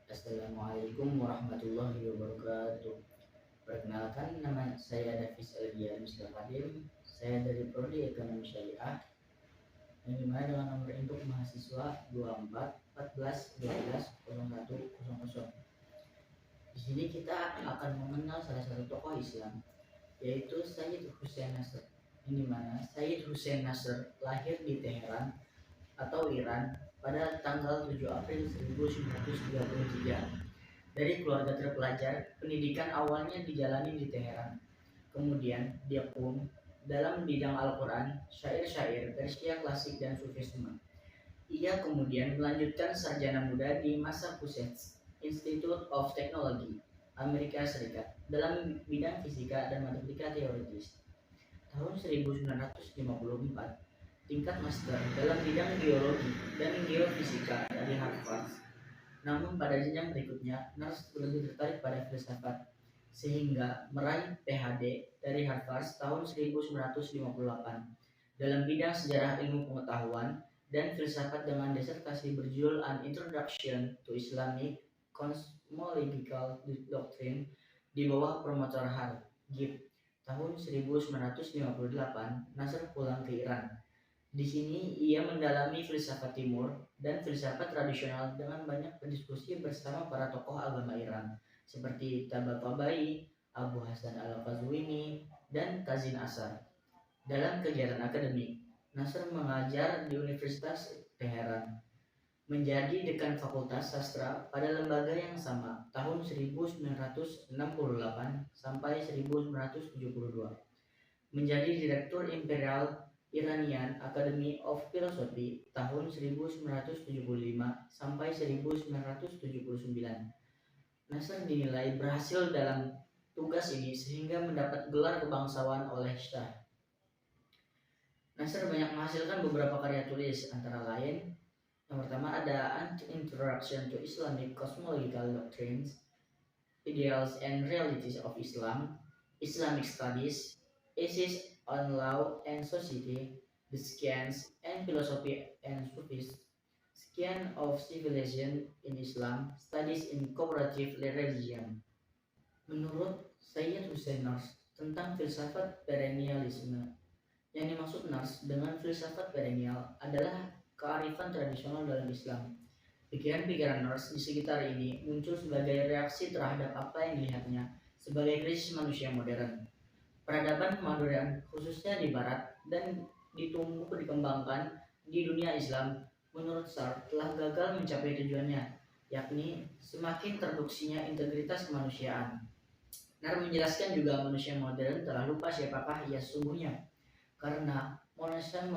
Assalamualaikum warahmatullahi wabarakatuh. Perkenalkan, nama saya Davis Elgia Kadim. Saya dari Prodi Ekonomi Syariah yang dimana dengan nomor induk mahasiswa 24 14 12 0100. Di sini kita akan mengenal salah satu tokoh Islam, yaitu Sayyid Hussein Nasr. Yang dimana Sayyid Hussein Nasr lahir di Teheran atau Iran pada tanggal 7 April 1933 dari keluarga terpelajar. Pendidikan awalnya dijalani di Teheran. Kemudian dia pun dalam bidang Al-Quran, syair-syair, Persia klasik dan Sufisme. Ia kemudian melanjutkan sarjana muda di Massachusetts Institute of Technology, Amerika Serikat, dalam bidang fisika dan matematika teoritis. Tahun 1954, tingkat master dalam bidang biologi dan geofisika dari Harvard. Namun pada jenjang berikutnya, Nars lebih tertarik pada filsafat sehingga meraih PhD dari Harvard tahun 1958 dalam bidang sejarah ilmu pengetahuan dan filsafat dengan disertasi berjudul An Introduction to Islamic Cosmological Doctrine di bawah promotor Gib. Tahun 1958, Nasr pulang ke Iran. Di sini ia mendalami filsafat timur dan filsafat tradisional dengan banyak berdiskusi bersama para tokoh agama Iran seperti Tabatabai, Abu Hasan al-Qazwini, dan Kazin Asar. Dalam kegiatan akademik, Nasr mengajar di Universitas Teheran, menjadi dekan Fakultas Sastra pada lembaga yang sama tahun 1968 sampai 1972, menjadi Direktur Imperial Iranian Academy of Philosophy tahun 1975 sampai 1979. Nasr dinilai berhasil dalam tugas ini sehingga mendapat gelar kebangsawan oleh Shah. Nasr banyak menghasilkan beberapa karya tulis, antara lain yang pertama ada An Introduction to Islamic Cosmological Doctrines, Ideals and Realities of Islam, Islamic Studies, Essays on Law and Society, The Science and Philosophy and Sufis, Science of Civilization in Islam, Studies in Cooperative Religion. Menurut Sayyid Hussein Nars tentang filsafat perennialisme, yang dimaksud Nars dengan filsafat perennial adalah kearifan tradisional dalam Islam. Pikiran-pikiran Nars di sekitar ini muncul sebagai reaksi terhadap apa yang dilihatnya sebagai krisis manusia modern. Peradaban modern, khususnya di Barat, dan ditumbuh dikembangkan di dunia Islam, menurut Sartre telah gagal mencapai tujuannya, yakni semakin terduksinya integritas kemanusiaan. Nar menjelaskan juga manusia modern telah lupa siapakah ia sesungguhnya, karena manusia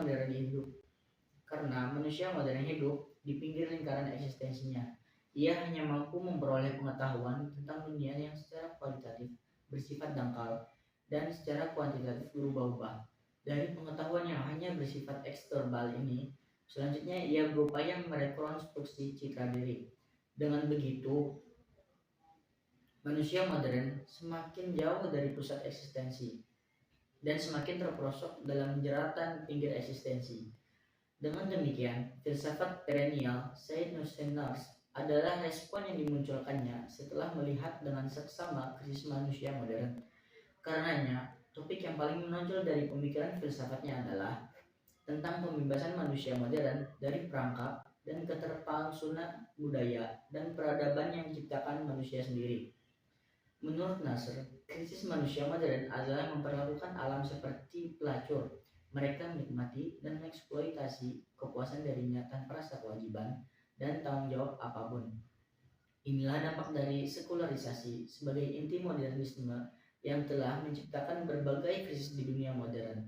modern hidup di pinggir lingkaran eksistensinya. Ia hanya mampu memperoleh pengetahuan tentang dunia yang secara kualitatif bersifat dangkal dan secara kuantitatif berubah-ubah. Dari pengetahuan yang hanya bersifat eksternal ini, selanjutnya ia berupaya merekonstruksi citra diri. Dengan begitu, manusia modern semakin jauh dari pusat eksistensi dan semakin terperosok dalam jeratan pinggir eksistensi. Dengan demikian, filsafat perennial Sayyid Hussein Nars adalah respon yang dimunculkannya setelah melihat dengan seksama krisis manusia modern. Karenanya, topik yang paling menonjol dari pemikiran filsafatnya adalah tentang pembebasan manusia modern dari perangkap dan keterpalsuan budaya dan peradaban yang diciptakan manusia sendiri. Menurut Nasr, krisis manusia modern adalah memperlakukan alam seperti pelacur. Mereka menikmati dan mengeksploitasi kepuasan darinya tanpa rasa kewajiban dan tanggung jawab apapun. Inilah dampak dari sekularisasi sebagai inti modernisme yang telah menciptakan berbagai krisis di dunia modern.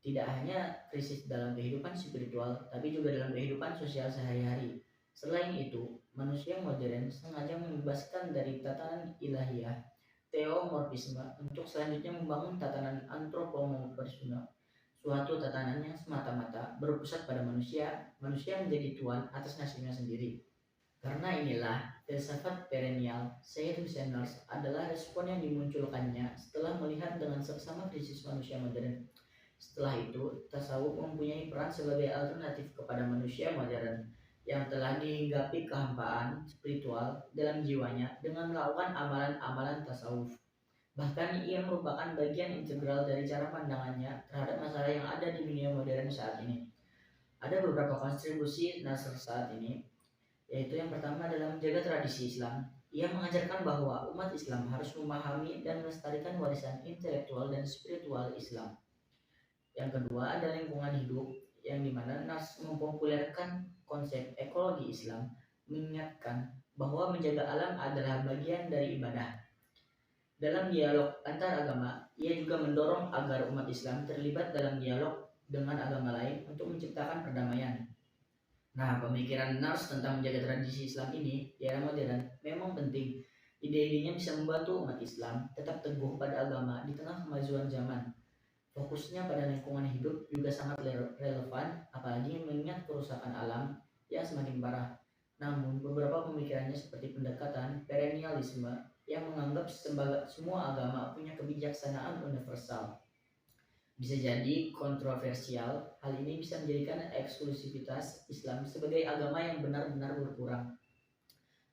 Tidak hanya krisis dalam kehidupan spiritual, tapi juga dalam kehidupan sosial sehari-hari. Selain itu, manusia modern sengaja membebaskan dari tatanan ilahiyah, teomorfisme, untuk selanjutnya membangun tatanan antropomorfisme, suatu tatanan yang semata-mata berpusat pada manusia menjadi tuan atas nasibnya sendiri. Karena inilah, filsafat perennial Sayyid Hussein Nars adalah respon yang dimunculkannya setelah melihat dengan seksama krisis manusia modern. Setelah itu, tasawuf mempunyai peran sebagai alternatif kepada manusia modern, yang telah dihinggapi kehampaan spiritual dalam jiwanya dengan melakukan amalan-amalan tasawuf. Bahkan ia merupakan bagian integral dari cara pandangannya terhadap masalah yang ada di dunia modern saat ini. Ada beberapa kontribusi Nasr saat ini, yaitu yang pertama adalah menjaga tradisi Islam. Ia mengajarkan bahwa umat Islam harus memahami dan melestarikan warisan intelektual dan spiritual Islam. Yang kedua adalah lingkungan hidup, yang dimana Nas mempopulerkan konsep ekologi Islam, mengingatkan bahwa menjaga alam adalah bagian dari ibadah. Dalam dialog antar agama, ia juga mendorong agar umat Islam terlibat dalam dialog dengan agama lain untuk menciptakan perdamaian. Nah, pemikiran Nars tentang menjaga tradisi Islam ini di era modern memang penting. Ide-idenya bisa membantu umat Islam tetap teguh pada agama di tengah kemajuan zaman. Fokusnya pada lingkungan hidup juga sangat relevan, apalagi mengingat kerusakan alam yang semakin parah. Namun, beberapa pemikirannya seperti pendekatan perennialisme yang menganggap semua agama punya kebijaksanaan universal bisa jadi kontroversial. Hal ini bisa menjadikan eksklusivitas Islam sebagai agama yang benar-benar berkurang.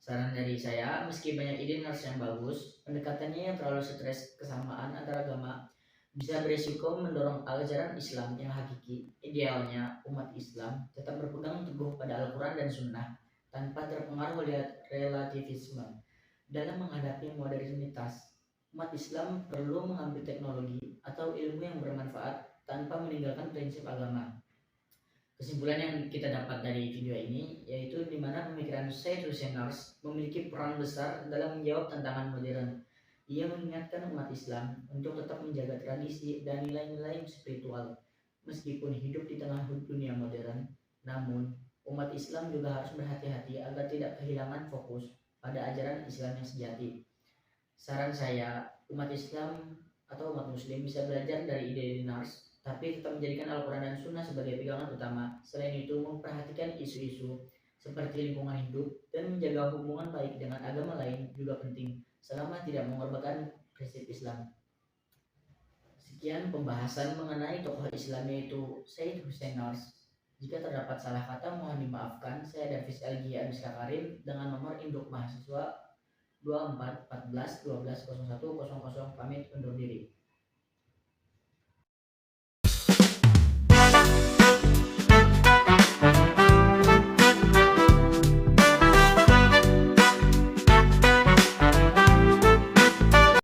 Saran dari saya, meski banyak ide Nars yang bagus, pendekatannya yang terlalu stres kesamaan antar agama bisa beresiko mendorong ajaran Islam yang hakiki. Idealnya, umat Islam tetap berpegang teguh pada Al-Quran dan Sunnah tanpa terpengaruh oleh relativisme. Dalam menghadapi modernitas, umat Islam perlu mengambil teknologi atau ilmu yang bermanfaat tanpa meninggalkan prinsip agama. Kesimpulan yang kita dapat dari video ini yaitu di mana pemikiran Said Hussein Nars memiliki peran besar dalam menjawab tantangan modern. Ia mengingatkan umat Islam untuk tetap menjaga tradisi dan nilai-nilai spiritual meskipun hidup di tengah dunia modern. Namun, umat Islam juga harus berhati-hati agar tidak kehilangan fokus pada ajaran Islam yang sejati. Saran saya, umat Islam atau umat Muslim bisa belajar dari ide Nars, tapi tetap menjadikan Al-Quran dan Sunnah sebagai pegangan utama. Selain itu, memperhatikan isu-isu seperti lingkungan hidup dan menjaga hubungan baik dengan agama lain juga penting, selama tidak mengorbankan prinsip Islam. Sekian pembahasan mengenai tokoh Islam yaitu Said Hussein Nars. Jika terdapat salah kata mohon dimaafkan. Saya Davis Elgi Anuska Karim dengan nomor induk mahasiswa 24 14 12 01 00 pamit undur diri.